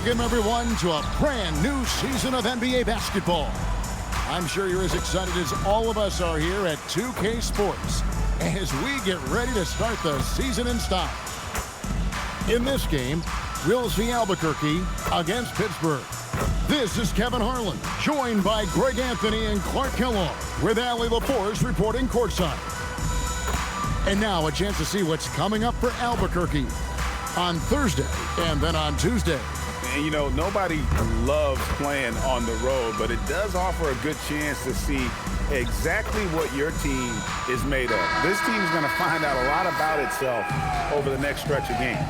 Welcome, everyone, to a brand new season of NBA basketball. I'm sure you're as excited as all of us are here at 2K Sports as we get ready to start the season in style. In this game, we'll see Albuquerque against Pittsburgh. This is Kevin Harlan, joined by Greg Anthony and Clark Kellogg, with Allie LaForce reporting courtside. And now a chance to see what's coming up for Albuquerque on Thursday and then on Tuesday. And, you know, nobody loves playing on the road, but it does offer a good chance to see exactly what your team is made of. This team is going to find out a lot about itself over the next stretch of games.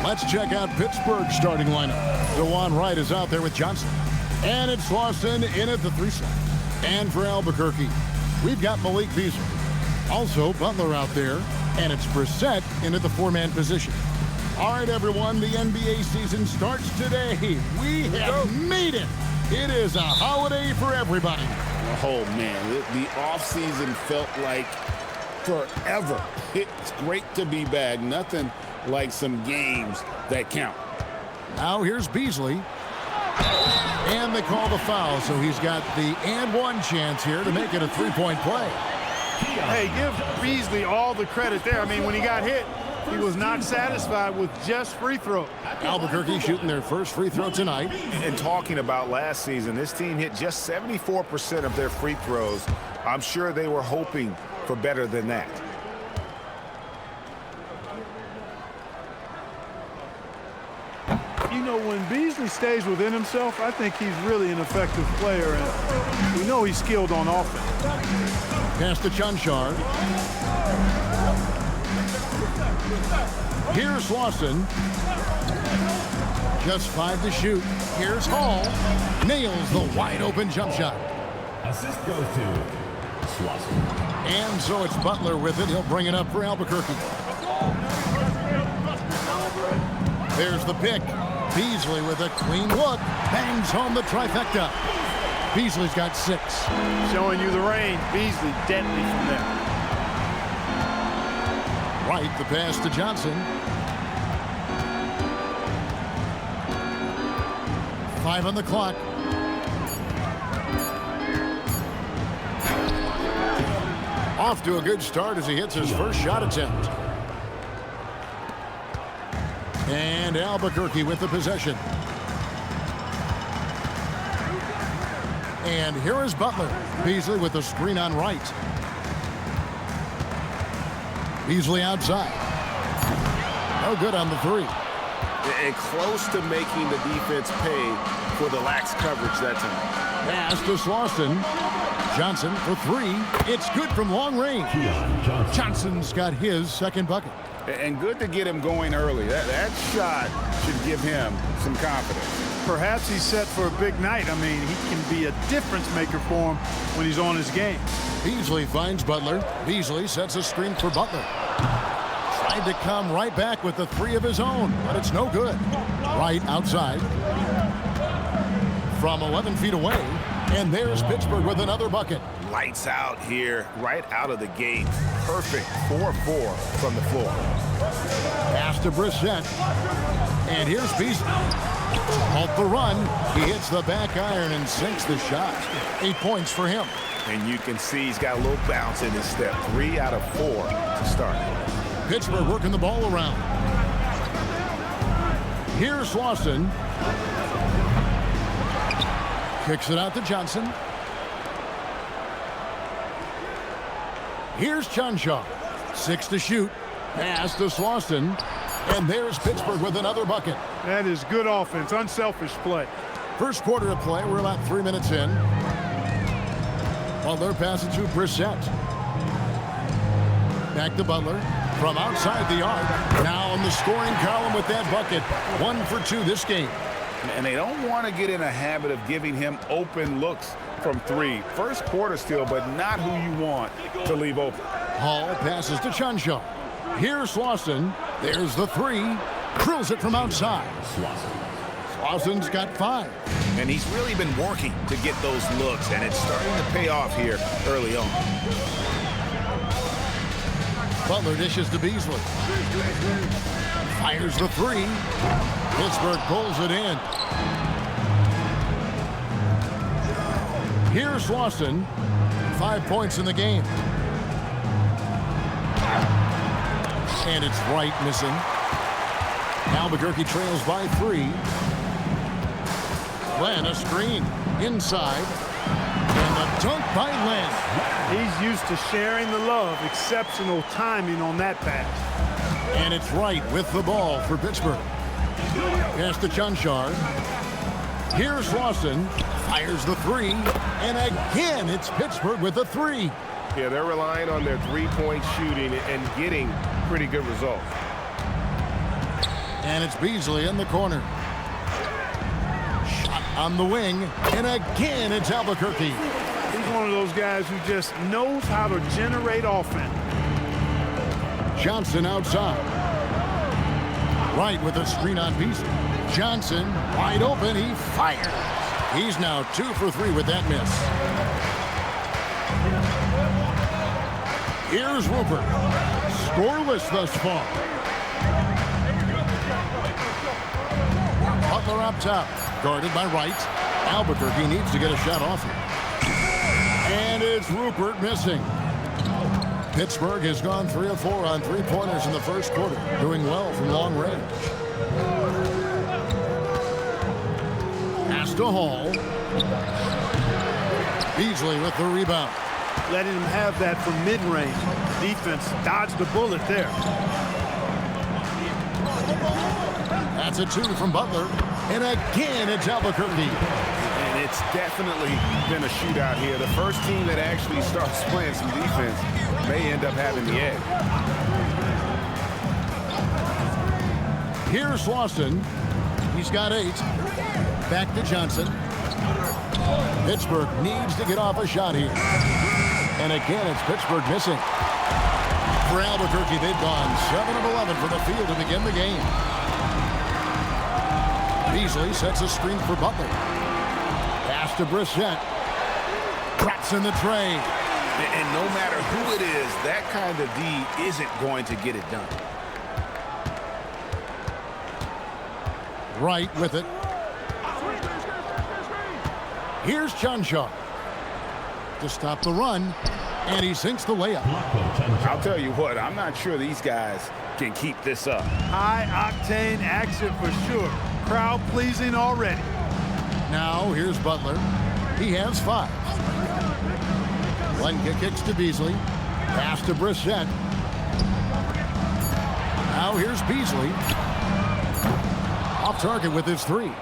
Let's check out Pittsburgh's starting lineup. DeJuan Wright is out there with Johnson. And it's Lawson in at the 3 slot. And for Albuquerque, we've got Malik Beasley. Also, Butler out there. And it's Brissett in at the 4-man position. All right, everyone, the NBA season starts today. We have made it. It is a holiday for everybody. Oh, man, the offseason felt like forever. It's great to be back. Nothing like some games that count. Now here's Beasley. And they call the foul, so he's got the and one chance here to make it a three-point play. Hey, give Beasley all the credit there. I mean, when he got hit, he was not satisfied with just free throw. Albuquerque shooting their first free throw tonight. And talking about last season, this team hit just 74% of their free throws. I'm sure they were hoping for better than that. You know, when Beasley stays within himself, I think he's really an effective player, and we know he's skilled on offense. Pass to Chanchar. Here's Lawson. Just 5 to shoot. Here's Hall. Nails the wide-open jump shot. Assist goes to Lawson. And so it's Butler with it. He'll bring it up for Albuquerque. There's the pick. Beasley with a clean look. Bangs home the trifecta. Beasley's got 6. Showing you the range. Beasley deadly from there. Right, the pass to Johnson. 5 on the clock. Off to a good start as he hits his first shot attempt. And Albuquerque with the possession. And here is Butler. Beasley with the screen on Wright. Beasley outside. No good on the 3. And close to making the defense pay for the lax coverage that time. Pass to Slauson. Johnson for 3. It's good from long range. Johnson's got his second bucket. And good to get him going early. That shot should give him some confidence. Perhaps he's set for a big night. I mean, he can be a difference maker for him when he's on his game. Beasley finds Butler. Beasley sets a screen for Butler. Tried to come right back with the 3 of his own, but it's no good. Right outside. From 11 feet away. And there's Pittsburgh with another bucket. Lights out here, right out of the gate. Perfect 4-4 from the floor. Pass to Brissett. And here's Beasley. Halt the run. He hits the back iron and sinks the shot. 8 points for him. And you can see he's got a little bounce in his step. 3 out of 4 to start. Pittsburgh working the ball around. Here's Lawson. Kicks it out to Johnson. Here's Chanchar. 6 to shoot. Pass to Slauson. And there's Pittsburgh with another bucket. That is good offense, unselfish play. First quarter of play. We're about 3 minutes in. Butler passes to Brissett. Back to Butler. From outside the arc. Now on the scoring column with that bucket. 1 for 2 this game. And they don't want to get in a habit of giving him open looks from 3. First quarter still, but not who you want to leave open. Hall passes to Chanchar. Here's Lawson. There's the 3. Drills it from outside. Lawson's got 5. And he's really been working to get those looks, and it's starting to pay off here early on. Butler dishes to Beasley. Fires the three. Pittsburgh pulls it in. Here's Lawson. 5 points in the game. And it's Wright missing. Albuquerque trails by 3. Len, a screen. Inside. And the dunk by Len. He's used to sharing the love. Exceptional timing on that pass. And it's Wright with the ball for Pittsburgh. Pass to Chanchar. Here's Lawson. Fires the three. And again, it's Pittsburgh with the 3. Yeah, they're relying on their three-point shooting and getting pretty good results. And it's Beasley in the corner. Shot on the wing. And again, it's Albuquerque. He's one of those guys who just knows how to generate offense. Johnson outside. Wright with a screen on Beasley. Johnson wide open. He fires. He's now 2 for 3 with that miss. Here's Rupert. Scoreless thus far. Butler up top. Guarded by Wright. Albuquerque needs to get a shot off here. And it's Rupert missing. Pittsburgh has gone 3 of 4 on 3-pointers in the first quarter. Doing well from long range. Pass to Hall. Beasley with the rebound. Letting him have that from mid-range. Defense dodged the bullet there. That's a 2 from Butler. And again, it's Albuquerque. And it's definitely been a shootout here. The first team that actually starts playing some defense may end up having the edge. Here's Lawson. He's got 8. Back to Johnson. Pittsburgh needs to get off a shot here. And again, it's Pittsburgh missing. For Albuquerque, they've gone 7 of 11 from the field to begin the game. Beasley sets a screen for Butler. Pass to Brissett. Drops in the tray. And no matter who it is, that kind of D isn't going to get it done. Wright with it. Here's Chanchar to stop the run, and he sinks the layup. I'll tell you what, I'm not sure these guys can keep this up. High-octane action for sure. Crowd pleasing already. Now here's Butler. He has 5. Lenka kicks to Beasley. Pass to Brissett. Now here's Beasley. Off target with his 3.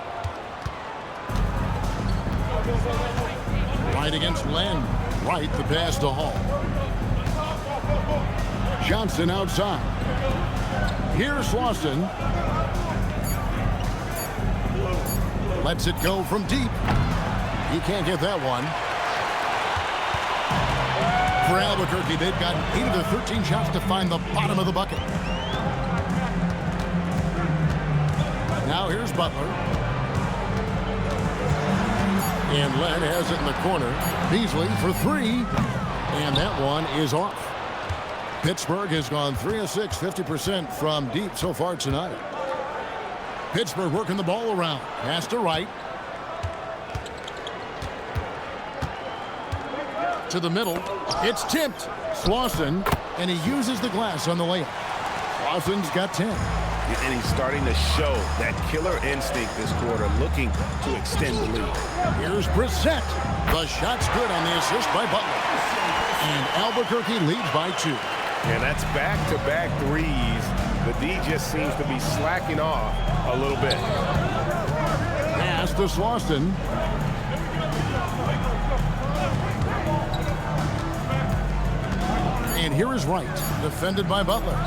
Right against Len. Right, the pass to Hall. Johnson outside. Here's Lawson. Lets it go from deep. He can't get that one. For Albuquerque, they've gotten 8 of their 13 shots to find the bottom of the bucket. Now here's Butler. And Len has it in the corner. Beasley for 3. And that one is off. Pittsburgh has gone 3 of 6, 50% from deep so far tonight. Pittsburgh working the ball around. Pass to Wright. To the middle. It's tipped. Slauson. And he uses the glass on the layup. Slauson's got 10. And he's starting to show that killer instinct this quarter, looking to extend the lead. Here's Brissett. The shot's good on the assist by Butler. And Albuquerque leads by 2. And that's back-to-back threes. The D just seems to be slacking off a little bit. Pass to Slauson. And here is Wright, defended by Butler.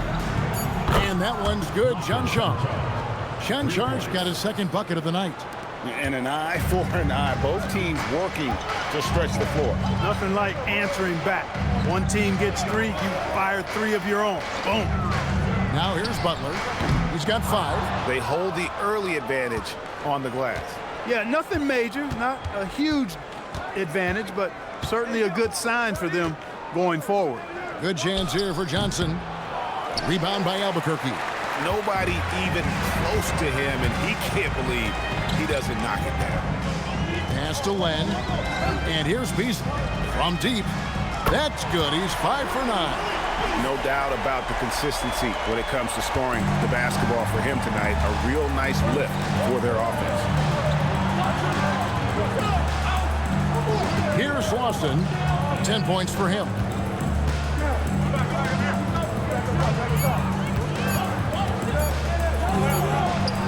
And that one's good. Chanchar's got his 2nd bucket of the night. And an eye for an eye. Both teams working to stretch the floor. Nothing like answering back. One team gets 3, you fire 3 of your own. Boom. Now here's Butler. He's got 5. They hold the early advantage on the glass. Yeah, nothing major, not a huge advantage, but certainly a good sign for them going forward. Good chance here for Johnson. Rebound by Albuquerque. nobody even close to him, and he can't believe he doesn't knock it down. Pass to Len, and here's Beasley from deep. That's good. He's 5 for 9. No doubt about the consistency when it comes to scoring the basketball for him tonight. A real nice lift for their offense. Here's Lawson. 10 points for him.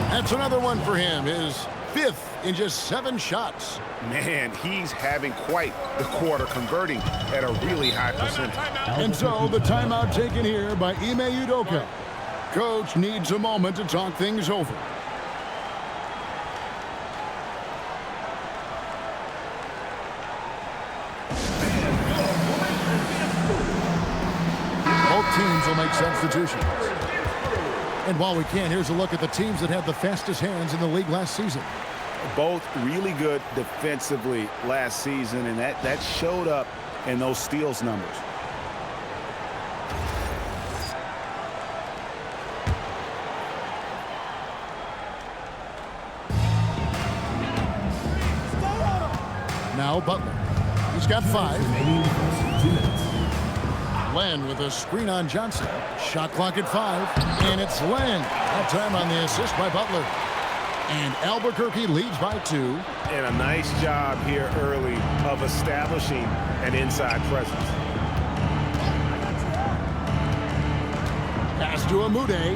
That's another one for him. His 5th in just 7 shots. Man, he's having quite the quarter, converting at a really high percentage. And so the timeout taken here by Ime Udoka. Coach needs a moment to talk things over. Both teams will make substitutions. And while we can, here's a look at the teams that had the fastest hands in the league last season. Both really good defensively last season, and that showed up in those steals numbers. Now Butler. He's got 5. Len with a screen on Johnson. Shot clock at 5. And it's Len. That time on the assist by Butler. And Albuquerque leads by 2. And a nice job here early of establishing an inside presence. Pass to Amude.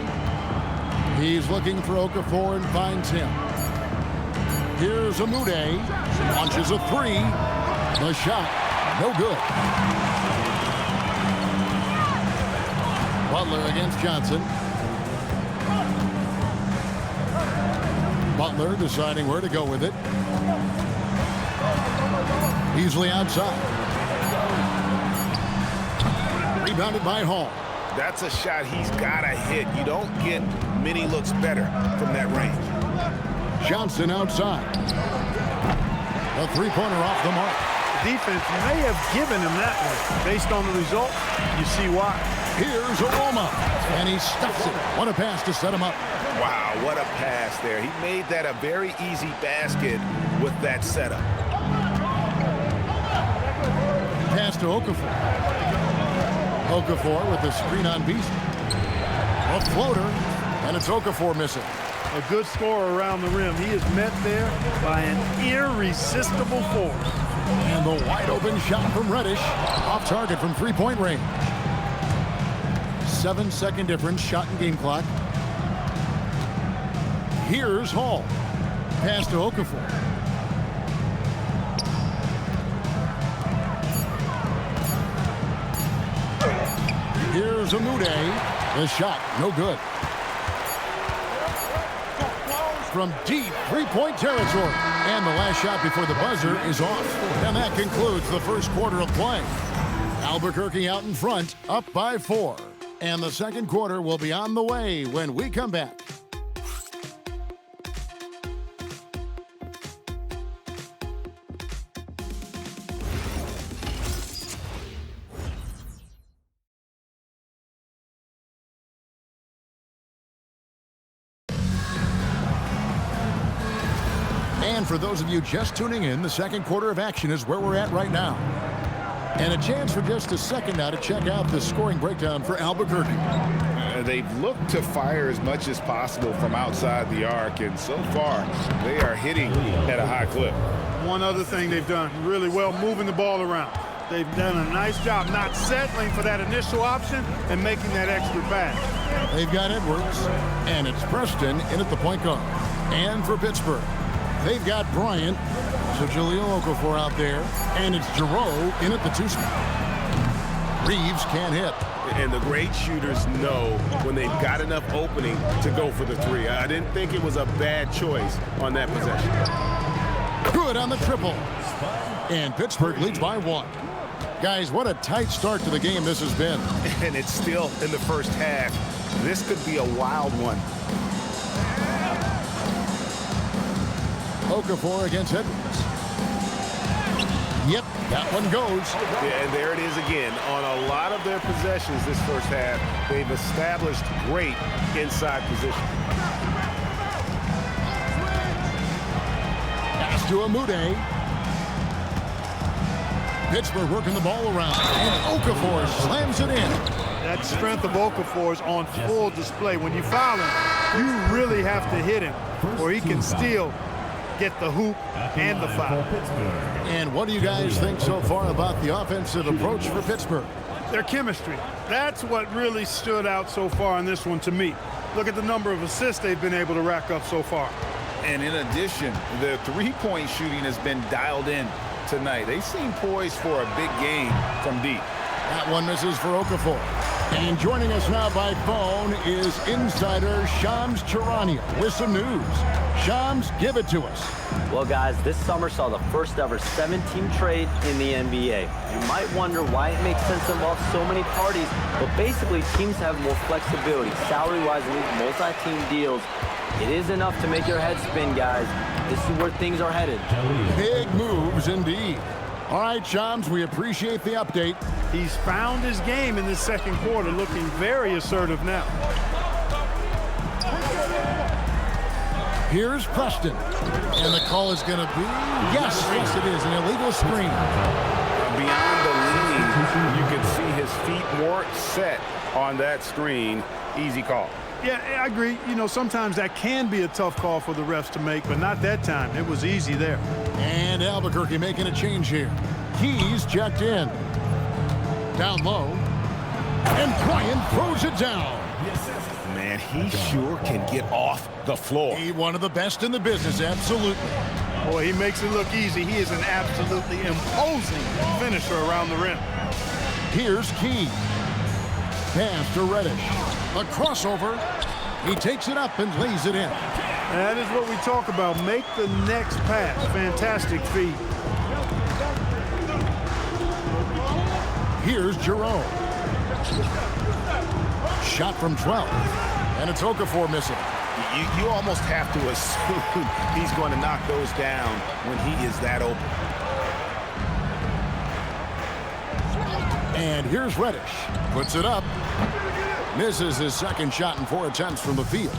He's looking for Okafor and finds him. Here's Amude. Launches a 3. The shot, no good. Butler against Johnson. Butler deciding where to go with it. Easily outside. Rebounded by Hall. That's a shot he's got to hit. You don't get many looks better from that range. Johnson outside. A 3-pointer off the mark. Defense may have given him that one. Based on the result, you see why. Here's Aroma, and he stuffs it. What a pass to set him up. Wow, what a pass there. He made that a very easy basket with that setup. Pass to Okafor. Okafor with the screen on Beasley. A floater, and it's Okafor missing. A good scorer around the rim. He is met there by an irresistible force. And the wide open shot from Reddish. Off target from 3-point range. 7-second difference, shot and game clock. Here's Hall. Pass to Okafor. Here's Amude. The shot, no good. From deep 3-point territory. And the last shot before the buzzer is off. And that concludes the first quarter of play. Albuquerque out in front, up by 4. And the second quarter will be on the way when we come back. And for those of you just tuning in, the second quarter of action is where we're at right now. And a chance for just a second now to check out the scoring breakdown for Albuquerque. They've looked to fire as much as possible from outside the arc, and so far they are hitting at a high clip. One other thing they've done really well, moving the ball around. They've done a nice job not settling for that initial option and making that extra pass. They've got Edwards, and it's Preston in at the point guard. And for Pittsburgh, they've got Bryant, so Jahlil Okafor out there, and it's Giroux in at the 2 spot. Reeves can't hit. And the great shooters know when they've got enough opening to go for the 3. I didn't think it was a bad choice on that possession. Good on the triple. And Pittsburgh leads by 1. Guys, what a tight start to the game this has been. And it's still in the first half. This could be a wild one. Okafor against Edwards. Yep, that one goes. Yeah, and there it is again. On a lot of their possessions this first half, they've established great inside position. Pass to Amude. Pittsburgh working the ball around, and Okafor slams it in. That strength of Okafor is on full display. When you foul him, you really have to hit him, or he can still get the hoop and the foul. And what do you guys think so far about the offensive approach for Pittsburgh? Their chemistry. That's what really stood out so far in this one to me. Look at the number of assists they've been able to rack up so far. And in addition, the three-point shooting has been dialed in tonight. They seem poised for a big game from deep. That one misses for Okafor. And joining us now by phone is insider Shams Charania with some news. Shams, give it to us. Well, guys, this summer saw the first ever 7-team trade in the NBA. You might wonder why it makes sense to involve so many parties, but basically teams have more flexibility, salary-wise, in these multi-team deals. It is enough to make your head spin, guys. This is where things are headed. Big moves indeed. All right, Shams, we appreciate the update. He's found his game in this second quarter, looking very assertive now. Here's Preston. And the call is going to be, yes, it is, an illegal screen. Beyond the lead, you can see his feet weren't set on that screen. Easy call. Yeah, I agree. You know, sometimes that can be a tough call for the refs to make, but not that time. It was easy there. And Albuquerque making a change here. Keys checked in. Down low. And Bryant throws it down. Man, he sure can get off the floor. He one of the best in the business, absolutely. Boy, he makes it look easy. He is an absolutely imposing finisher around the rim. Here's Key. Pass to Reddish. A crossover. He takes it up and lays it in. That is what we talk about. Make the next pass. Fantastic feed. Here's Jerome. Shot from 12. And it's Okafor missing. You almost have to assume he's going to knock those down when he is that open. And here's Reddish. Puts it up. Misses his second shot in 4 attempts from the field.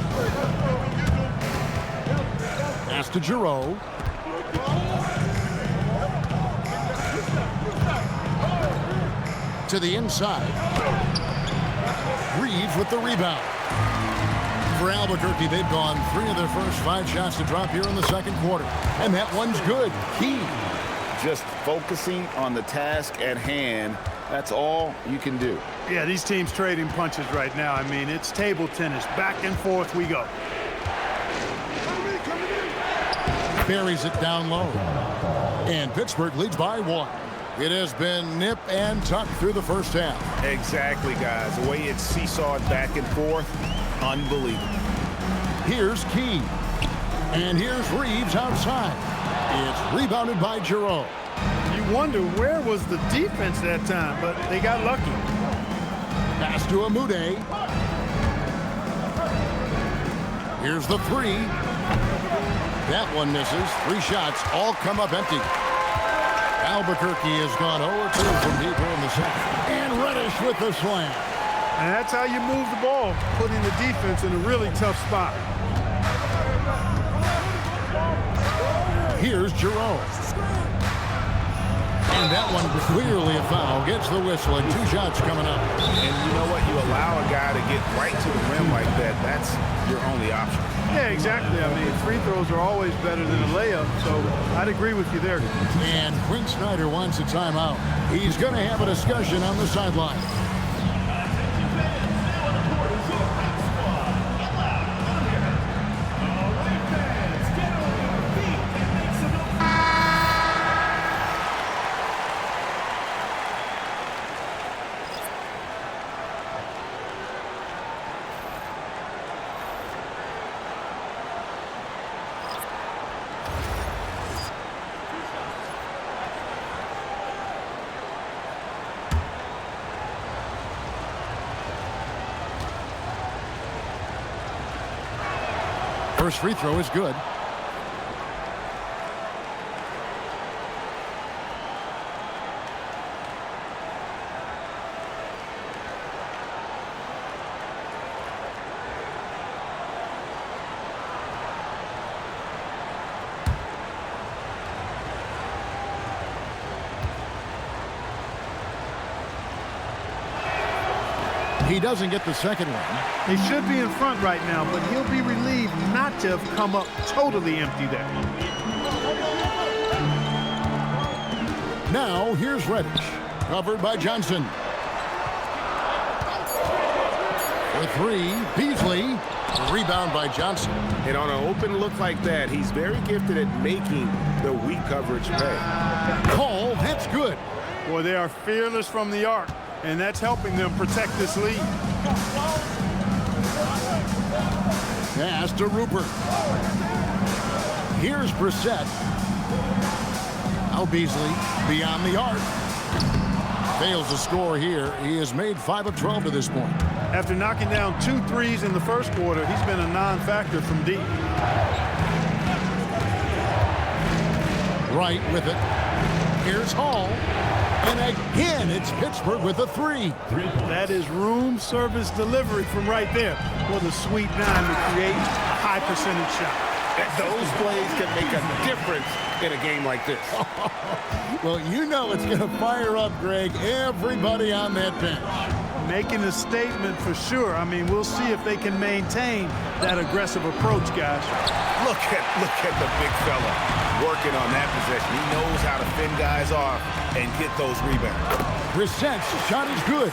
Pass to Giroux. To the inside. Reeves with the rebound. For Albuquerque, they've gone 3 of their first 5 shots to drop here in the second quarter. And that one's good. Key. Just focusing on the task at hand. That's all you can do. Yeah, these teams trading punches right now. I mean, it's table tennis. Back and forth we go. Buries it down low. And Pittsburgh leads by 1. It has been nip and tuck through the first half. Exactly, guys. The way it's seesawed back and forth, unbelievable. Here's Key. And here's Reeves outside. It's rebounded by Giroux. You wonder where was the defense that time, but they got lucky. Pass to Amude. Here's the 3. That one misses. 3 shots all come up empty. Albuquerque has gone 0-2 from deep in the second. And Reddish with the slam. And that's how you move the ball, putting the defense in a really tough spot. Here's Giroux. And that one clearly a foul. Gets the whistle and 2 shots coming up. And you know what? You allow a guy to get right to the rim like that. That's your only option. Yeah, exactly. I mean, free throws are always better than a layup, so I'd agree with you there. And Quinn Snyder wants a timeout. He's going to have a discussion on the sideline. First free throw is good. He doesn't get the second one. He should be in front right now, but he'll be relieved not to have come up totally empty there. Now here's Reddish, covered by Johnson. For three, Beasley. Rebound by Johnson. And on an open look like that, he's very gifted at making the weak coverage pay. Call, that's good. Boy, they are fearless from the arc, and that's helping them protect this lead. Pass to Rupert. Here's Brissett. Now Beasley beyond the arc. Fails to score here. He has made 5 of 12 to this point. After knocking down 2 threes in the first quarter, he's been a non-factor from deep. Right with it. Here's Hall. And again, it's Pittsburgh with a 3. That is room service delivery from right there. What a sweet 9 to create a high percentage shot. Those plays can make a difference in a game like this. Well, you know it's going to fire up, Greg, everybody on that bench. Making a statement for sure. I mean, we'll see if they can maintain that aggressive approach, guys. Look at the big fella working on that possession. He knows how to fend guys off and get those rebounds. Brissett's shot is good.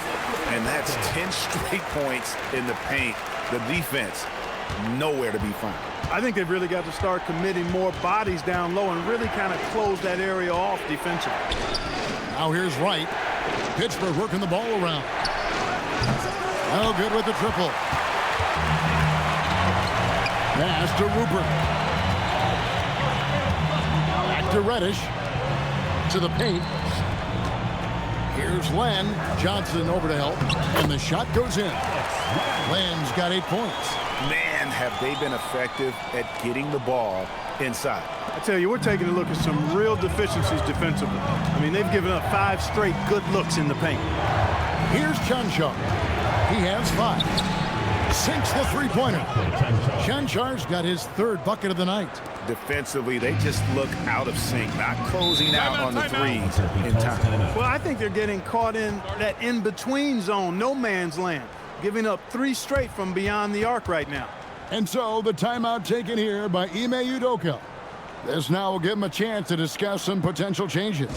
And that's 10 straight points in the paint. The defense, nowhere to be found. I think they've really got to start committing more bodies down low and really kind of close that area off defensively. Now here's Wright. Pittsburgh working the ball around. Oh, good with the triple. Pass to Rupert. Back to Reddish. To the paint. Here's Len. Johnson over to help. And the shot goes in. Len's got 8 points. Man, have they been effective at getting the ball inside. I tell you, we're taking a look at some real deficiencies defensively. I mean, they've given up 5 straight good looks in the paint. Here's Chanchar's. He has 5. Sinks the three-pointer. Chanchar's got his 3rd bucket of the night. Defensively, they just look out of sync, not closing out on the threes in time. Well, I think they're getting caught in that in-between zone, no man's land, giving up 3 straight from beyond the arc right now. And so the timeout taken here by Ime Udoka. This now will give him a chance to discuss some potential changes.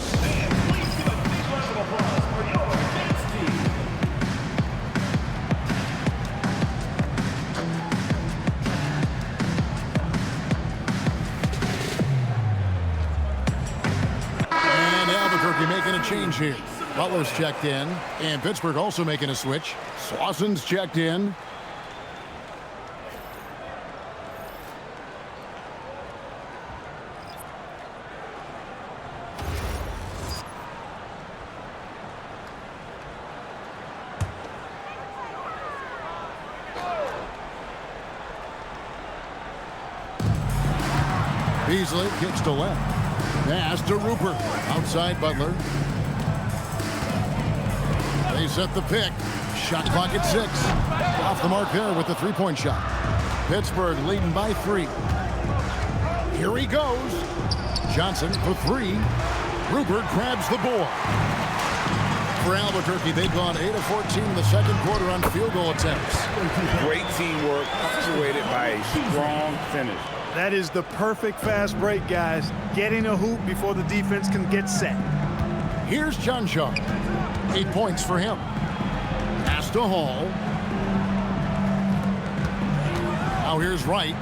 Making a change here. Butler's checked in, and Pittsburgh also making a switch. Swasson's checked in. Beasley kicks to left. Pass to Rupert. Outside Butler. They set the pick. Shot clock at 6. Off the mark there with the 3-point shot. Pittsburgh leading by 3. Here he goes. Johnson for 3. Rupert grabs the board. For Albuquerque, they've gone 8 of 14 in the second quarter on field goal attempts. Great teamwork, punctuated by a strong finish. That is the perfect fast break, guys. Getting a hoop before the defense can get set. Here's Chanchar. 8 points for him. Pass to Hall. Now here's Wright.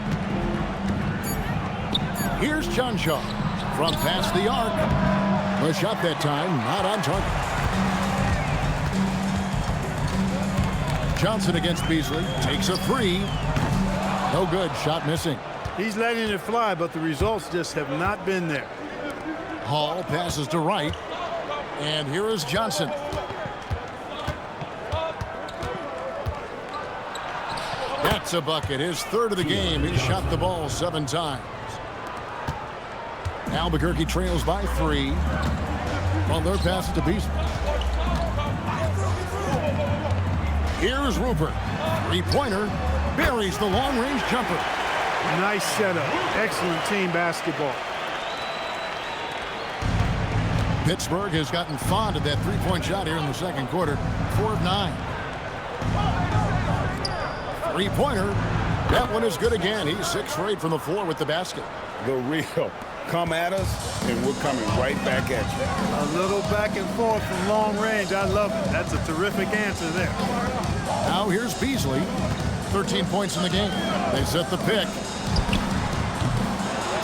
Here's Chanchar. From past the arc. The shot that time, not on target. Johnson against Beasley. Takes a 3. No good. Shot missing. He's letting it fly, but the results just have not been there. Hall passes to Wright. And here is Johnson. That's a bucket. His 3rd of the game. He shot the ball 7 times. Albuquerque trails by 3. Butler passes to Beasley. Here's Rupert. 3-pointer. Buries the long-range jumper. Nice setup. Excellent team basketball. Pittsburgh has gotten fond of that 3-point shot here in the second quarter. 4 of 9. Three-pointer. That one is good again. He's 6 for 8 from the floor with the basket. The real come at us, and we're coming right back at you. A little back and forth from long range. I love it. That's a terrific answer there. Now here's Beasley. 13 points in the game. They set the pick.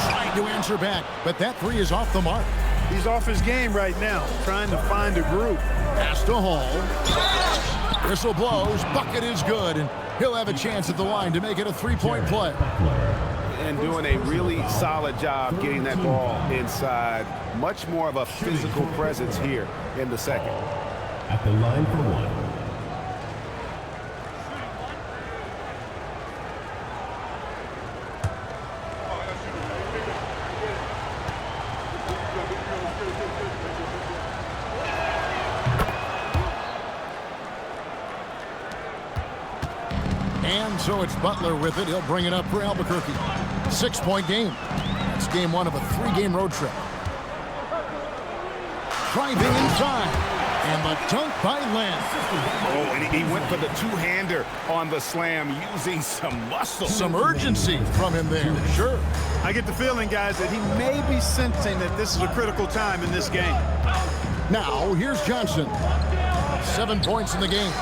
Trying to answer back, but that three is off the mark. He's off his game right now, trying to find a groove. Pass to Hall. Whistle blows. Bucket is good, and he'll have a chance at the line to make it a three-point play. And doing a really solid job getting that ball inside. Much more of a physical presence here in the second. At the line for one. And so it's Butler with it. He'll bring it up for Albuquerque. 6-point game. That's game one of a 3-game road trip. Driving inside. And the dunk by Lamb. Oh, and he went for the two-hander on the slam, using some muscle. Some urgency from him there. Sure. I get the feeling, guys, that he may be sensing that this is a critical time in this game. Now, here's Johnson. 7 points in the game.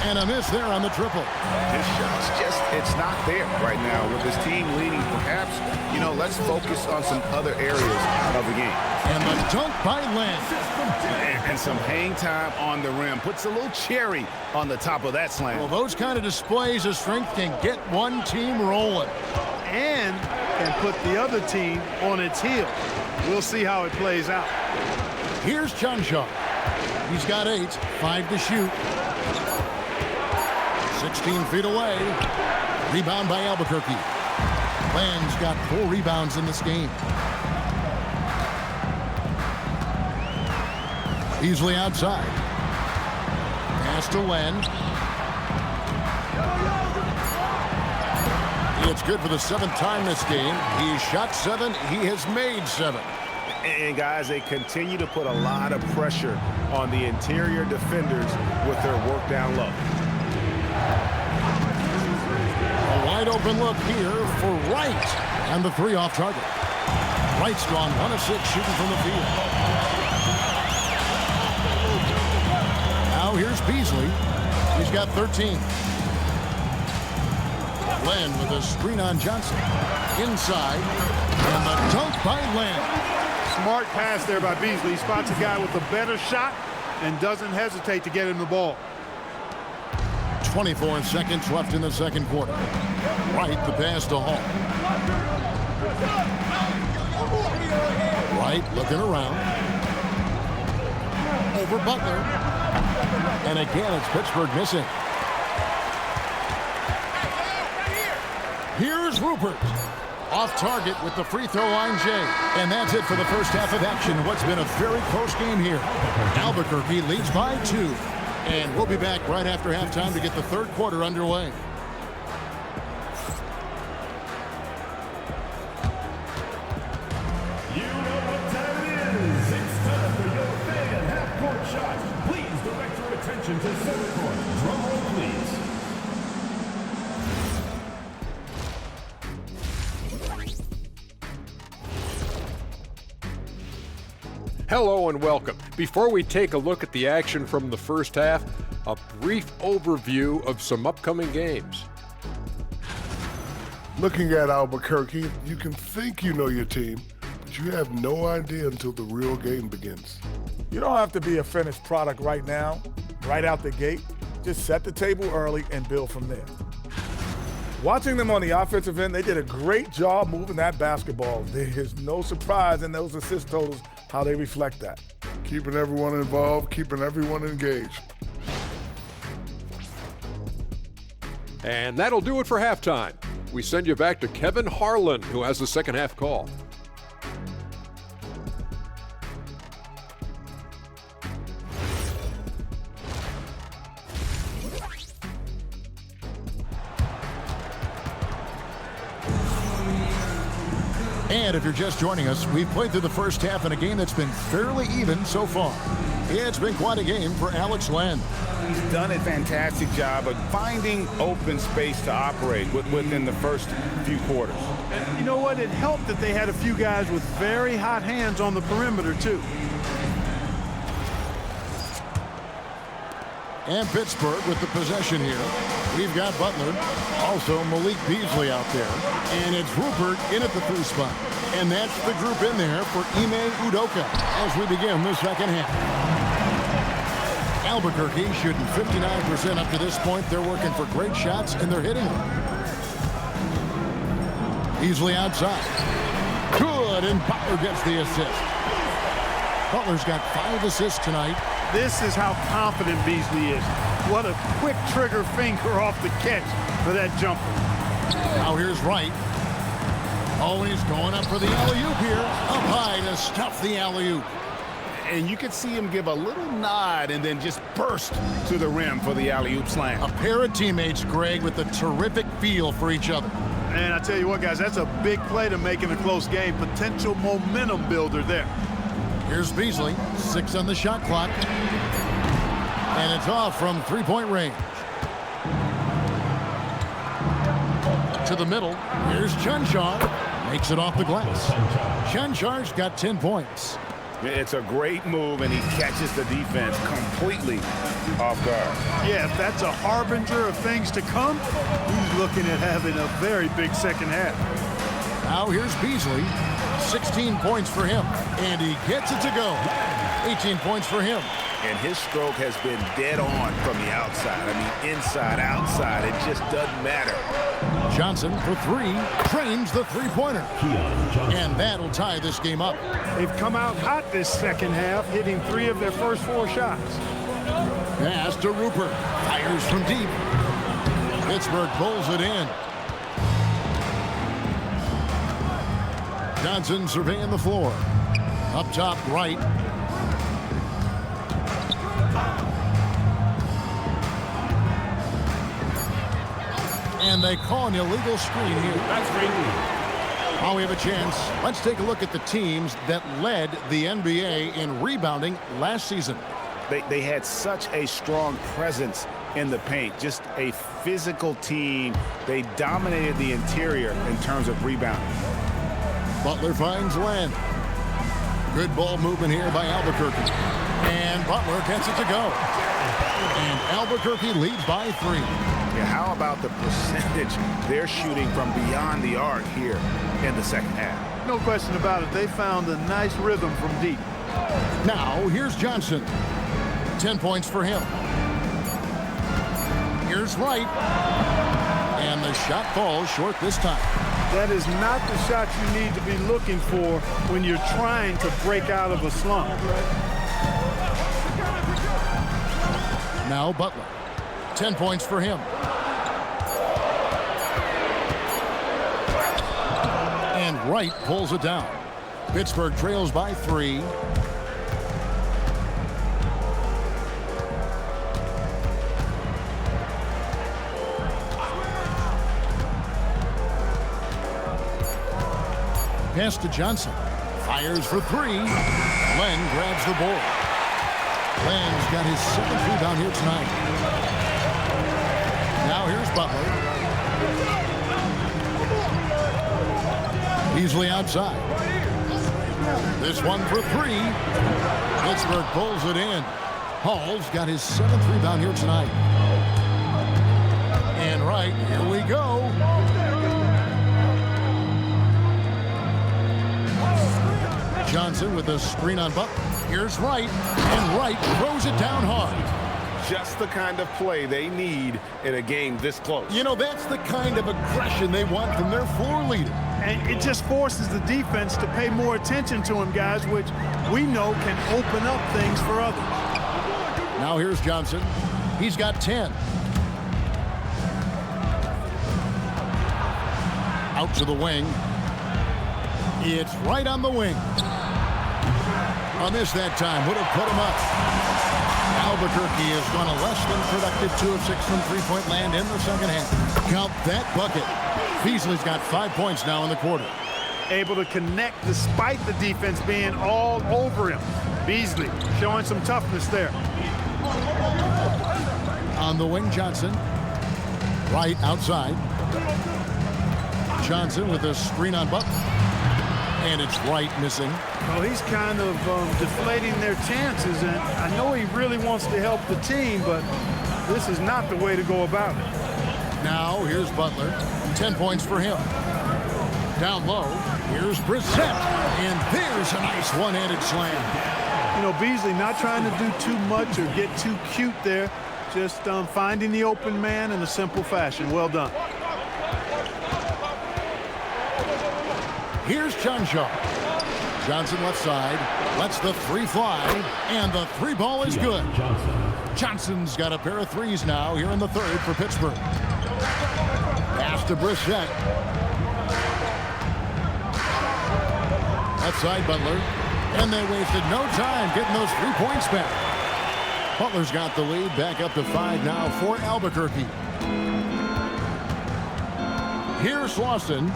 And a miss there on the triple. His shot's just, it's not there right now with his team leading. Perhaps, let's focus on some other areas of the game. And the dunk by Lamb. And some hang time on the rim. Puts a little cherry on the top of that slam. Well, those kind of displays of strength can get one team rolling. And can put the other team on its heels. We'll see how it plays out. Here's Chanshaw. He's got 8, 5 to shoot. 16 feet away. Rebound by Albuquerque. Land's got 4 rebounds in this game. Beasley outside. Pass to Len. It's good for the 7th time this game. He's shot 7. He has made 7. And guys, they continue to put a lot of pressure on the interior defenders with their work down low. A wide open look here for Wright. And the 3 off target. Wright's gone 1 of 6 shooting from the field. Now here's Beasley. He's got 13. Len with a screen on Johnson. Inside. And the dunk by Len. Smart pass there by Beasley. He spots a guy with a better shot and doesn't hesitate to get him the ball. 24 seconds left in the second quarter. Wright the pass to Hall. Wright looking around. Over Butler. And again, it's Pittsburgh missing. Here's Rupert. Off target with the free throw line, Jay. And that's it for the first half of action. What's been a very close game here. Albuquerque leads by 2. And we'll be back right after halftime to get the third quarter underway. You know what time it is. It's time for your fan half-court shot. Please direct your attention to center court. Drum roll, please. Hello and welcome. Before we take a look at the action from the first half, a brief overview of some upcoming games. Looking at Albuquerque, you can think you know your team, but you have no idea until the real game begins. You don't have to be a finished product right now, right out the gate. Just set the table early and build from there. Watching them on the offensive end, they did a great job moving that basketball. There's no surprise in those assist totals how they reflect that. Keeping everyone involved, keeping everyone engaged. And that'll do it for halftime. We send you back to Kevin Harlan, who has the second half call. And if you're just joining us, we've played through the first half in a game that's been fairly even so far. It's been quite a game for Alex Len. He's done a fantastic job of finding open space to operate within the first few quarters. And you know what? It helped that they had a few guys with very hot hands on the perimeter, too. And Pittsburgh with the possession here. We've got Butler, also Malik Beasley out there. And it's Rupert in at the 3 spot. And that's the group in there for Ime Udoka as we begin the second half. Albuquerque shooting 59% up to this point. They're working for great shots, and they're hitting them. Beasley outside. Good, and Butler gets the assist. Butler's got 5 assists tonight. This is how confident Beasley is. What a quick trigger finger off the catch for that jumper. Now here's Wright. Oh, and he's going up for the alley-oop here. Up high to stuff the alley-oop. And you could see him give a little nod and then just burst to the rim for the alley-oop slam. A pair of teammates, Greg, with a terrific feel for each other. And I tell you what, guys, that's a big play to make in a close game. Potential momentum builder there. Here's Beasley, 6 on the shot clock. And it's off from 3-point range. To the middle, here's Chunchar. Makes it off the glass. Chunchar's got 10 points. It's a great move, and he catches the defense completely off guard. Yeah, if that's a harbinger of things to come, he's looking at having a very big second half. Now here's Beasley. 16 points for him, and he gets it to go. 18 points for him. And his stroke has been dead on from the outside. I mean, inside, outside, it just doesn't matter. Johnson for 3, trains the 3-pointer. And that'll tie this game up. They've come out hot this second half, hitting 3 of their first 4 shots. Pass to Rupert. Fires from deep. Pittsburgh pulls it in. Johnson surveying the floor. Up top right. And they call an illegal screen here. That's Green. While we have a chance, let's take a look at the teams that led the NBA in rebounding last season. They had such a strong presence in the paint, just a physical team. They dominated the interior in terms of rebounding. Butler finds Len. Good ball movement here by Albuquerque. And Butler gets it to go. And Albuquerque leads by 3. Yeah, how about the percentage they're shooting from beyond the arc here in the second half? No question about it. They found a nice rhythm from deep. Now, here's Johnson. 10 points for him. Here's Wright. And the shot falls short this time. That is not the shot you need to be looking for when you're trying to break out of a slump. Now Butler. 10 points for him. And Wright pulls it down. Pittsburgh trails by 3. Pass to Johnson. Fires for 3. Len grabs the board. Len's got his 7th rebound here tonight. Now here's Butler. Beasley outside. This one for 3. Pittsburgh pulls it in. Hall's got his 7th rebound here tonight. And right, here we go. Johnson with a screen on Butler. Here's Wright, and Wright throws it down hard. Just the kind of play they need in a game this close. You know, that's the kind of aggression they want from their floor leader. And it just forces the defense to pay more attention to him, guys, which we know can open up things for others. Now here's Johnson. He's got 10. Out to the wing. It's right on the wing. On this that time, would have put him up. Albuquerque has gone a less than productive 2 of 6 from 3-point land in the second half. Count that bucket. Beasley's got 5 points now in the quarter. able to connect despite the defense being all over him. Beasley showing some toughness there. On the wing, Johnson. Right outside. Johnson with a screen on Butler. And it's Wright missing. Well, he's kind of deflating their chances, and I know he really wants to help the team, but this is not the way to go about it. Now, here's Butler. 10 points for him. Down low, here's Brissett. And there's a nice one-handed slam. You know, Beasley not trying to do too much or get too cute there. Just finding the open man in a simple fashion. Well done. Here's Johnshaw. Johnson left side. Lets the three fly. And the three ball is good. Johnson's got a pair of threes now here in the third for Pittsburgh. Pass to Brissett. Left side, Butler. And they wasted no time getting those 3 points back. Butler's got the lead back up to 5 now for Albuquerque. Here's Lawson.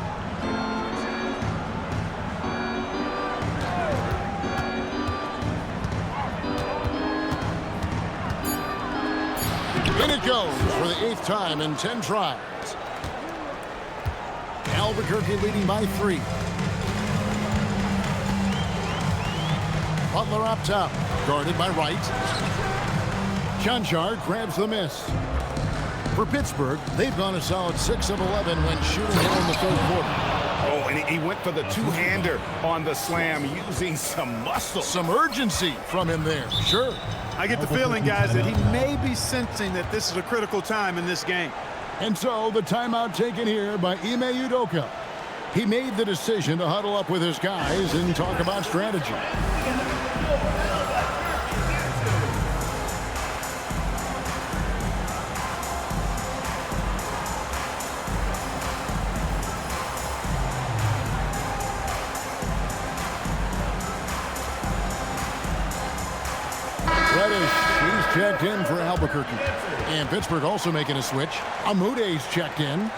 In it goes for the 8th time in 10 tries. Albuquerque leading by 3. Butler up top, guarded by Wright. Johnshaw grabs the miss. For Pittsburgh, they've gone a solid 6 of 11 when shooting here in the third quarter. Oh, and he went for the two-hander on the slam, using some muscle. Some urgency from him there, sure. I get the feeling, guys, that he may be sensing that this is a critical time in this game. And so the timeout taken here by Ime Udoka. He made the decision to huddle up with his guys and talk about strategy. He's checked in for Albuquerque. And Pittsburgh also making a switch. Amude's checked in.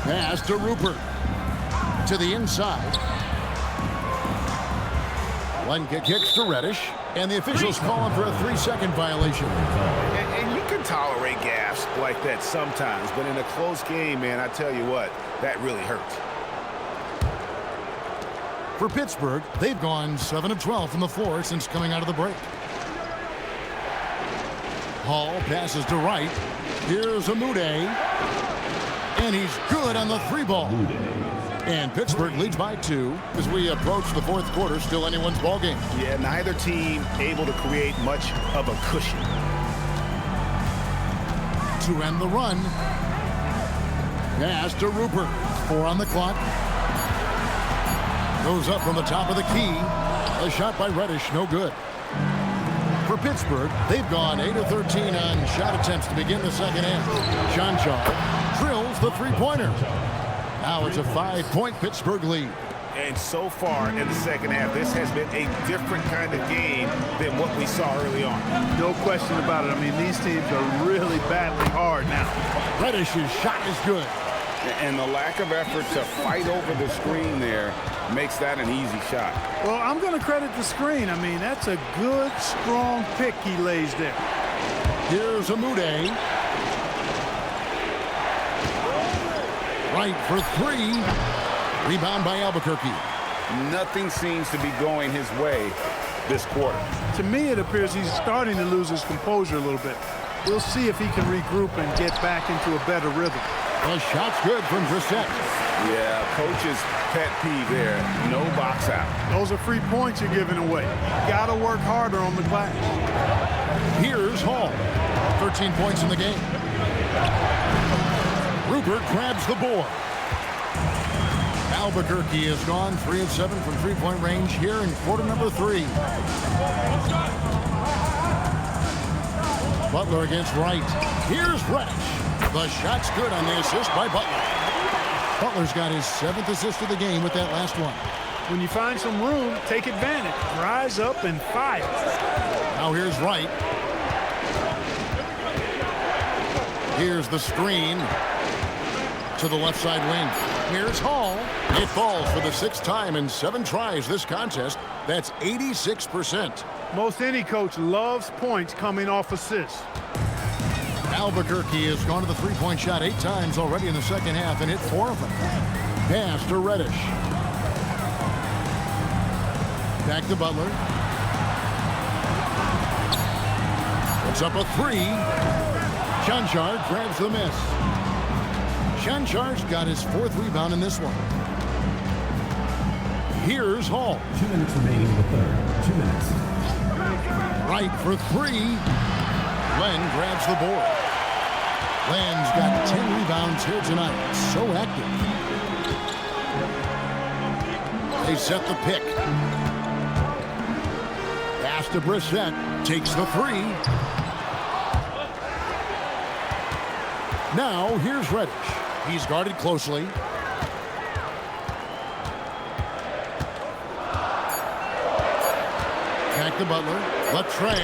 Pass to Rupert. To the inside. Lenka kicks to Reddish, and the officials calling for a 3-second violation. And you can tolerate gaffes like that sometimes, but in a close game, man, I tell you what, that really hurts. For Pittsburgh, they've gone 7 of 12 from the floor since coming out of the break. Hall passes to Wright. Here's Amude. And he's good on the 3-ball. And Pittsburgh leads by 2 as we approach the fourth quarter. Still anyone's ball game. Yeah, neither team able to create much of a cushion. To end the run. Pass to Rupert. 4 on the clock. Goes up from the top of the key. A shot by Reddish, no good. For Pittsburgh, they've gone 8 of 13 on shot attempts to begin the second half. Johnshaw drills the 3-pointer. Now it's a 5-point Pittsburgh lead. And so far in the second half, this has been a different kind of game than what we saw early on. No question about it. I mean, these teams are really battling hard now. Reddish's shot is good. And the lack of effort to fight over the screen there makes that an easy shot. Well, I'm going to credit the screen. I mean, that's a good, strong pick he lays there. Here's Amude. Right for 3. Rebound by Albuquerque. Nothing seems to be going his way this quarter. To me, it appears he's starting to lose his composure a little bit. We'll see if he can regroup and get back into a better rhythm. The shot's good from Brissett. Yeah, coach's pet peeve there. No box out. Those are free points you're giving away. Got to work harder on the glass. Here's Hall. 13 points in the game. Rupert grabs the board. Albuquerque has gone 3 of 7 from 3-point range here in quarter number 3. Butler against Wright. Here's Reddish. The shot's good on the assist by Butler. Butler's got his 7th assist of the game with that last one. When you find some room, take advantage. Rise up and fire. Now here's Wright. Here's the screen to the left side wing. Here's Hall. It falls for the 6th time in 7 tries this contest. That's 86%. Most any coach loves points coming off assists. Albuquerque has gone to the three-point shot 8 times already in the second half and hit 4 of them. Pass to Reddish. Back to Butler. Puts up a 3. Chanchard grabs the miss. Chanchard's got his 4th rebound in this one. Here's Hall. 2 minutes remaining in the third. 2 minutes. Right for 3. Len grabs the board. Len's got 10 rebounds here tonight. So active. They set the pick. Pass to Brissett. Takes the 3. Now here's Reddish. He's guarded closely. Back to Butler. Latre.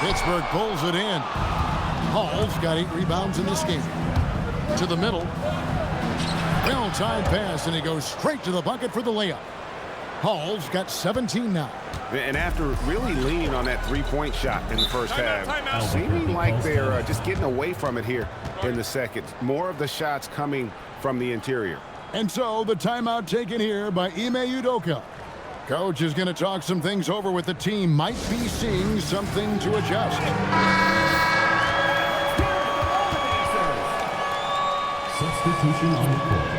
Pittsburgh pulls it in. Hall's got 8 rebounds in this game. To the middle. Well-timed pass, and he goes straight to the bucket for the layup. Hall's got 17 now. And after really leaning on that three-point shot in the first half, seeming like they're just getting away from it here in the second. More of the shots coming from the interior. And so the timeout taken here by Ime Udoka. Coach is going to talk some things over with the team. Might be seeing something to adjust. Substitution on the court.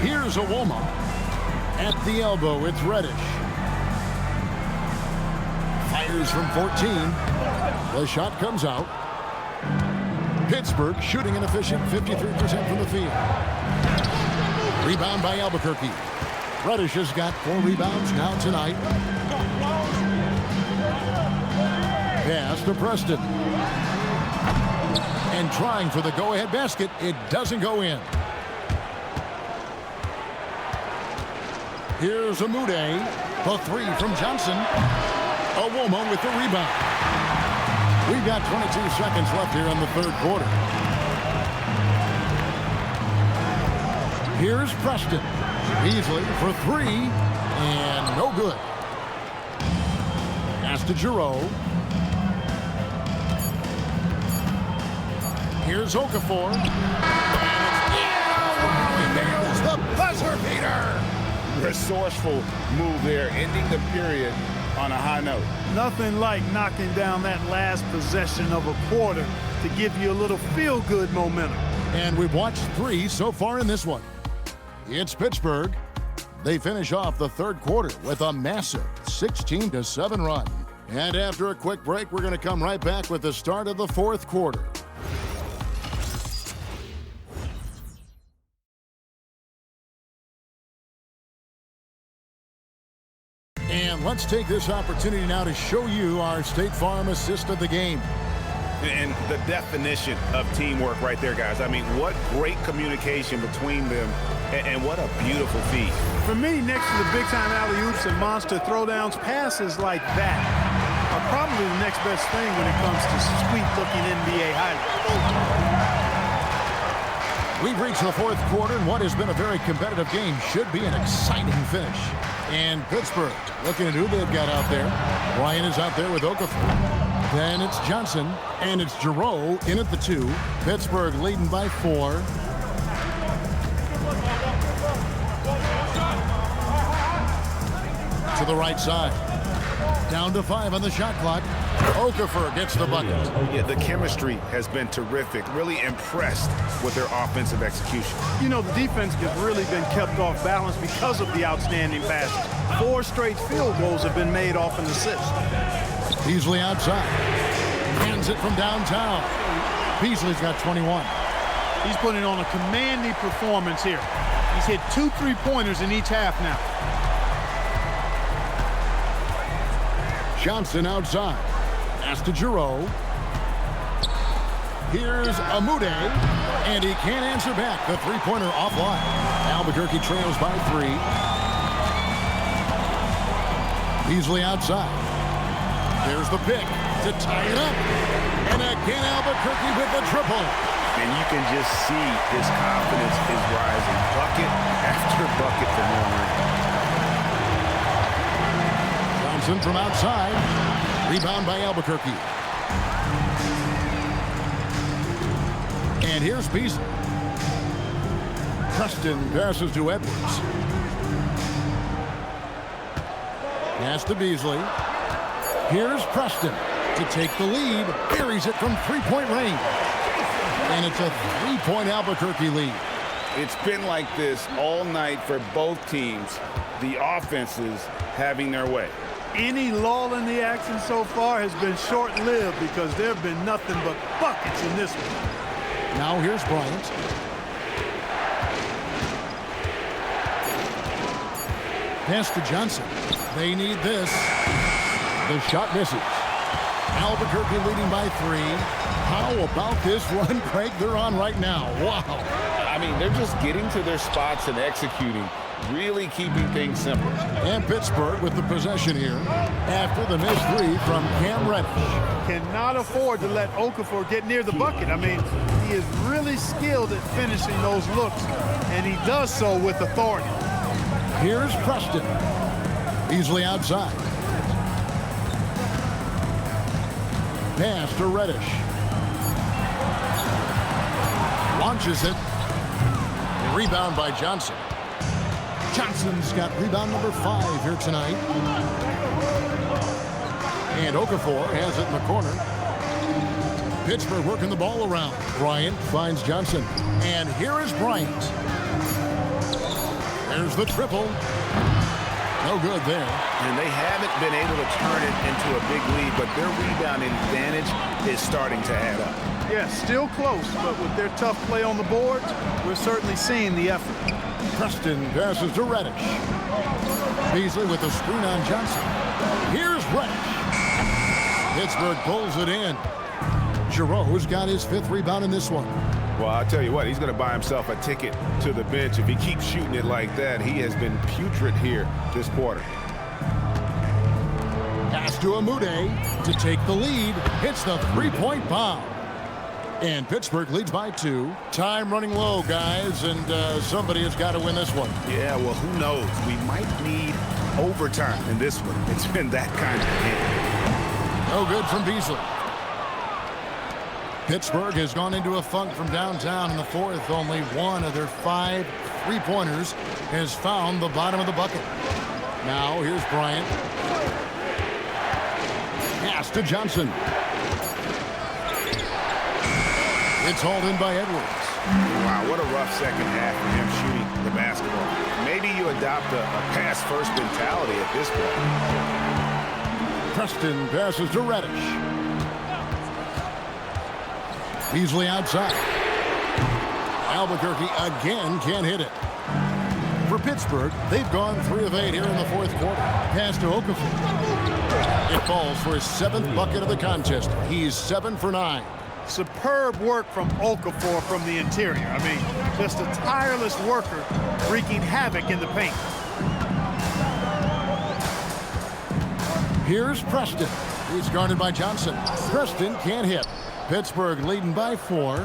Here's Omaha. At the elbow, it's Reddish. Fires from 14. The shot comes out. Pittsburgh shooting an efficient 53% from the field. Rebound by Albuquerque. Reddish has got 4 rebounds now tonight. Pass to Preston. And trying for the go-ahead basket. It doesn't go in. Here's Amude. The 3 from Johnson. Awoma with the rebound. We've got 22 seconds left here in the third quarter. Here's Preston. Beasley for 3. And no good. Pass to Giroux. Here's Okafor. And it's the buzzer beater. Resourceful move there, ending the period on a high note. Nothing like knocking down that last possession of a quarter to give you a little feel-good momentum. And we've watched 3 so far in this one. It's Pittsburgh. They finish off the third quarter with a massive 16-7 run. And after a quick break, we're going to come right back with the start of the fourth quarter. And let's take this opportunity now to show you our State Farm assist of the game. And the definition of teamwork right there, guys. I mean, what great communication between them, and what a beautiful feat. For me, next to the big-time alley-oops and monster throwdowns, passes like that are probably the next best thing when it comes to sweet-looking NBA highlights. We've reached the fourth quarter, and what has been a very competitive game should be an exciting finish. And Pittsburgh, looking at who they've got out there. Ryan is out there with Okafor. Then it's Johnson, and it's Giroux in at the 2. Pittsburgh leading by 4. To the right side. Down to 5 on the shot clock. Okafor gets the bucket. Yeah, the chemistry has been terrific. Really impressed with their offensive execution. You know, the defense has really been kept off balance because of the outstanding passes. 4 straight field goals have been made off an assist. Beasley outside. Hands it from downtown. Beasley's got 21. He's putting on a commanding performance here. He's hit 2 3-pointers in each half now. Johnson outside. Pass to Giroux. Here's Amude, and he can't answer back. The three-pointer offline. Albuquerque trails by 3. Beasley outside. There's the pick to tie it up. And again, Albuquerque with the triple. And you can just see his confidence is rising. Bucket after bucket from Warren. Johnson from outside. Rebound by Albuquerque. And here's Beasley. Preston passes to Edwards. Pass to Beasley. Here's Preston to take the lead. Carries it from three-point range. And it's a 3-point Albuquerque lead. It's been like this all night for both teams. The offenses having their way. Any lull in the action so far has been short-lived because there have been nothing but buckets in this one. Now here's Bryant. Pass to Johnson. They need this. The shot misses. Albuquerque leading by 3. How about this run, Craig, they're on right now? Wow. I mean, they're just getting to their spots and executing, really keeping things simple. And Pittsburgh with the possession here after the missed 3 from Cam Reddish. Cannot afford to let Okafor get near the bucket. I mean, he is really skilled at finishing those looks, and he does so with authority. Here's Preston. Beasley outside. Pass to Reddish. Launches it. Rebound by Johnson. Johnson's got rebound number 5 here tonight. And Okafor has it in the corner. Pittsburgh working the ball around. Bryant finds Johnson. And here is Bryant. There's the triple. No good there. And they haven't been able to turn it into a big lead, but their rebounding advantage is starting to add up. Yeah, still close, but with their tough play on the boards, we're certainly seeing the effort. Preston passes to Reddish. Beasley with a screen on Johnson. Here's Reddish. Pittsburgh pulls it in. Giroux's got his 5th rebound in this one. Well, I'll tell you what, he's going to buy himself a ticket to the bench. If he keeps shooting it like that, he has been putrid here this quarter. Pass to Amude to take the lead. Hits the 3-point bomb. And Pittsburgh leads by 2. Time running low, guys, and somebody has got to win this one. Yeah, well, who knows? We might need overtime in this one. It's been that kind of game. No good from Beasley. Pittsburgh has gone into a funk from downtown in the 4th. Only one of their 5 3-pointers has found the bottom of the bucket. Now here's Bryant. Pass to Johnson. It's hauled in by Edwards. Wow, what a rough second half for him shooting the basketball. Maybe you adopt a pass-first mentality at this point. Preston passes to Reddish. Beasley outside. Albuquerque again can't hit it. For Pittsburgh, they've gone 3 of 8 here in the 4th quarter. Pass to Okafor. It falls for his 7th bucket of the contest. He's 7 for 9. Superb work from Okafor from the interior. I mean, just a tireless worker wreaking havoc in the paint. Here's Preston. He's guarded by Johnson. Preston can't hit. Pittsburgh leading by 4.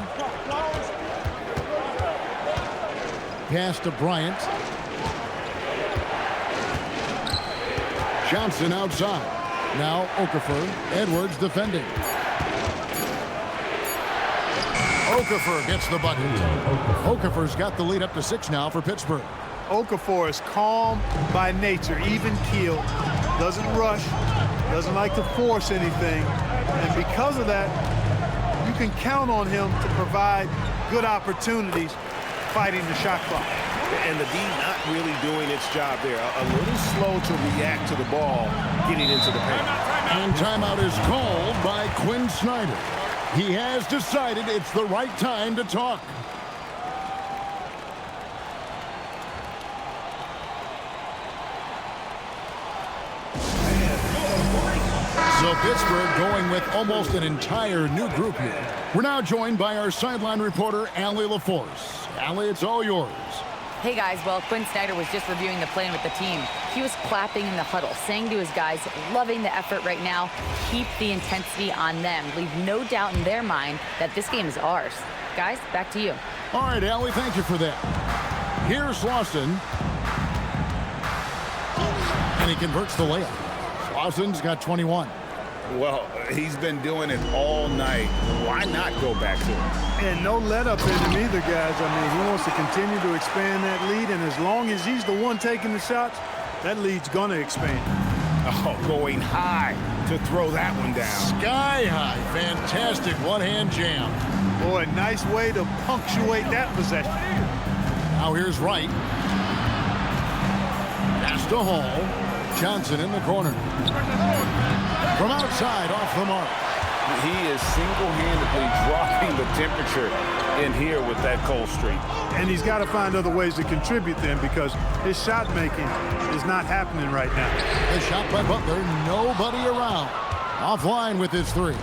Pass to Bryant. Johnson outside. Now Okafor. Edwards defending. Okafor gets the bucket. Okafor's got the lead up to 6 now for Pittsburgh. Okafor is calm by nature, even keeled, doesn't rush, Doesn't like to force anything. And because of that, you can count on him to provide good opportunities fighting the shot clock. And the D not really doing its job there. A little slow to react to the ball getting into the paint. And timeout is called by Quinn Snyder. He has decided it's the right time to talk. So Pittsburgh going with almost an entire new group here. We're now joined by our sideline reporter, Allie LaForce. Allie, it's all yours. Hey guys, well, Quinn Snyder was just reviewing the plan with the team. He was clapping in the huddle, saying to his guys, loving the effort right now, keep the intensity on them. Leave no doubt in their mind that this game is ours. Guys, back to you. All right, Allie, thank you for that. Here's Lawson. And he converts the layup. Lawson's got 21. Well, he's been doing it all night. Why not go back to him? And no let up in him either, guys. I mean, he wants to continue to expand that lead, and as long as he's the one taking the shots, that lead's going to expand. Oh, going high to throw that one down. Sky high. Fantastic one-hand jam. Boy, nice way to punctuate that possession. Now here's Wright. Pass to Hall. Johnson in the corner. From outside, off the mark. He is single-handedly dropping the temperature in here with that cold streak. And he's got to find other ways to contribute then, because his shot making is not happening right now. The shot by Butler, nobody around. Offline with his three.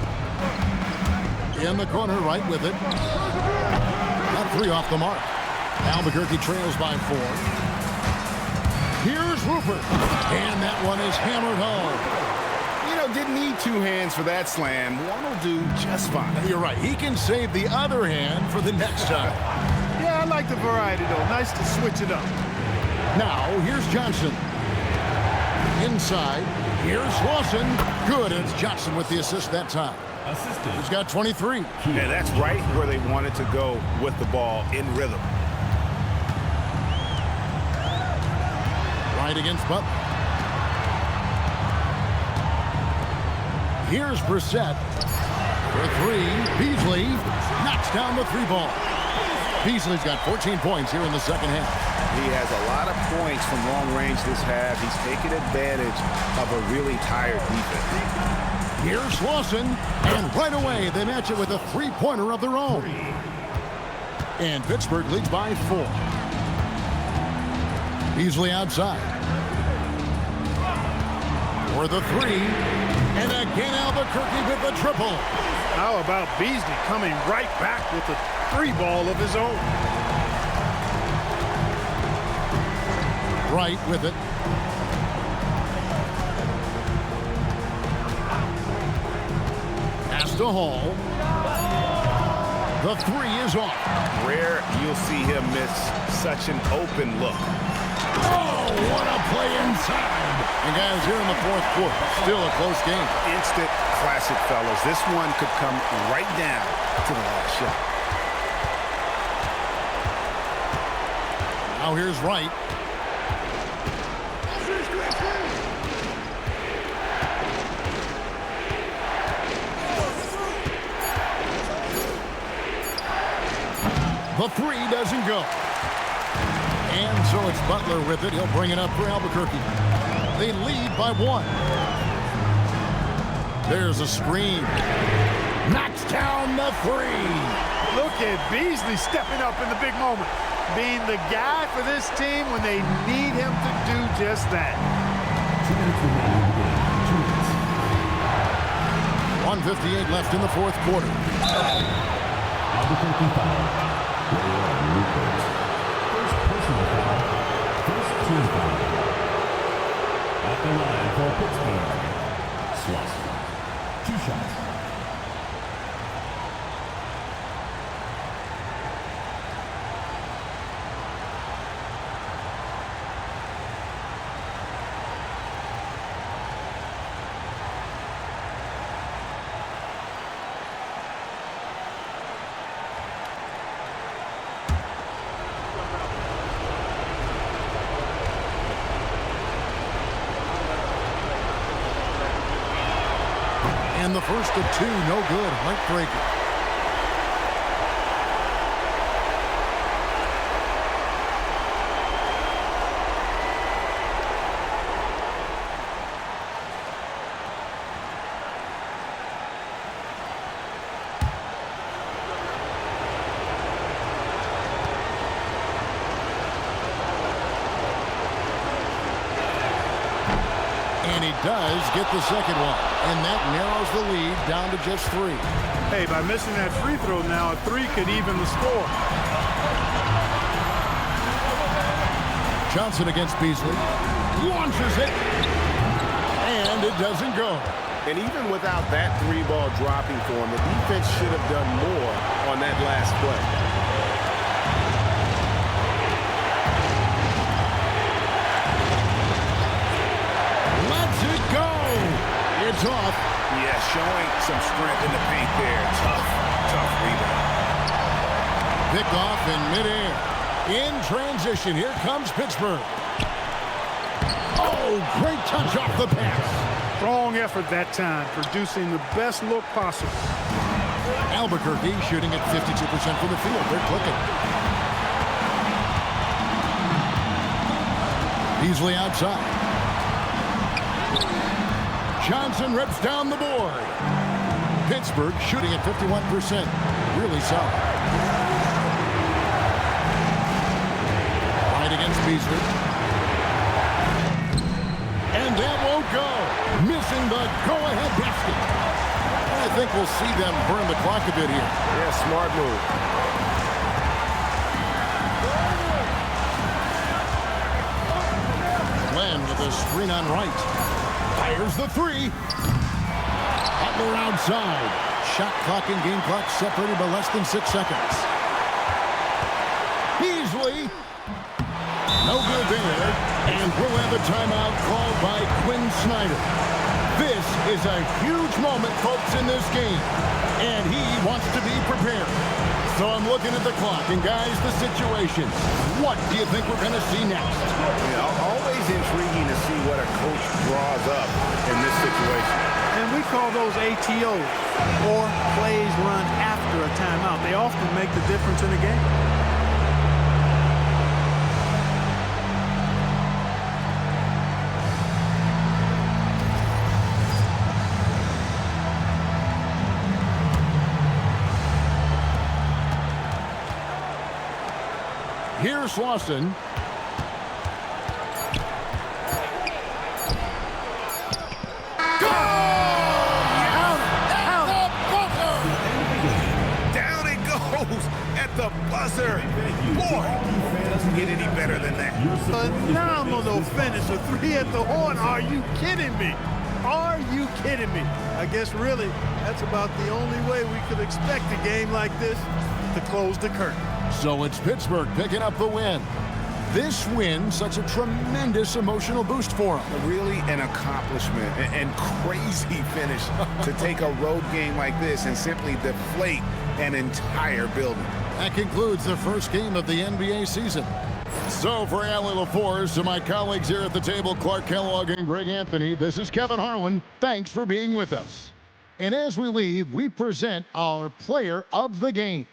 In the corner, right with it. That three off the mark. Albuquerque trails by 4. Here's Rupert. And that one is hammered home. Didn't need 2 hands for that slam. One will do just fine. You're right. He can save the other hand for the next time. Yeah, I like the variety, though. Nice to switch it up. Now, here's Johnson. Inside. Here's Lawson. Good. And it's Johnson with the assist that time. Assistant. He's got 23. And that's right where they wanted to go with the ball, in rhythm. Right against Butler. Here's Brissett for 3. Beasley knocks down the 3 ball. Beasley's got 14 points here in the second half. He has a lot of points from long range this half. He's taken advantage of a really tired defense. Here's Lawson, and right away they match it with a 3-pointer of their own. And Pittsburgh leads by 4. Beasley outside. For the 3. And again, Albuquerque with the triple. How about Beasley coming right back with a 3 ball of his own? Right with it. Pass to Hall. The 3 is off. Rare you'll see him miss such an open look. Oh, what a play inside. And guys, here in the 4th quarter, still a close game. Instant classic, fellas. This one could come right down to the last shot. Now here's Wright. The 3 doesn't go. And so it's Butler with it. He'll bring it up for Albuquerque. They lead by 1. There's a screen. Knocks down the 3. Look at Beasley stepping up in the big moment. Being the guy for this team when they need him to do just that. 1:58 left in the 4th quarter. Albuquerque foul. First personal foul. First team foul. At the line for Pittsburgh. Slauson. 2 shots. And the first of two, no good. Heartbreaker. Does get the second one, and that narrows the lead down to just 3. Hey, by missing that free throw now, a 3 could even the score. Johnson against Beasley. Launches it, and it doesn't go. And even without that 3-ball dropping for him, the defense should have done more on that last play. It's off. Yeah, showing some strength in the paint there. Tough rebound. Pick off in midair. In transition, here comes Pittsburgh. Oh, great touch off the pass. Strong effort that time, producing the best look possible. Albuquerque shooting at 52% from the field. They're clicking. Beasley outside. Johnson rips down the board. Pittsburgh shooting at 51%. Really solid. Right against Beasley. And that won't go. Missing the go-ahead basket. I think we'll see them burn the clock a bit here. Yeah, smart move. Glenn with a screen on right. Fires the 3. Butler outside. Shot clock and game clock separated by less than 6 seconds. Beasley. No good there. And we'll have a timeout called by Quinn Snyder. This is a huge moment, folks, in this game. And he wants to be prepared. So I'm looking at the clock. And, guys, the situation. What do you think we're going to see next? Always intriguing to see what a coach draws up in this situation. And we call those ATOs, or plays run after a timeout. They often make the difference in the game. Here's Lawson. The buzzer. Boy, doesn't get any better than that. Phenomenal finish. A 3 at the horn. Are you kidding me? Are you kidding me? I guess really that's about the only way we could expect a game like this to close the curtain. So it's Pittsburgh picking up the win. This win, such a tremendous emotional boost for them. Really an accomplishment and crazy finish to take a road game like this and simply deflate an entire building. That concludes the first game of the NBA season. So for Allie LaForce and my colleagues here at the table, Clark Kellogg and Greg Anthony, this is Kevin Harlan. Thanks for being with us. And as we leave, we present our player of the game.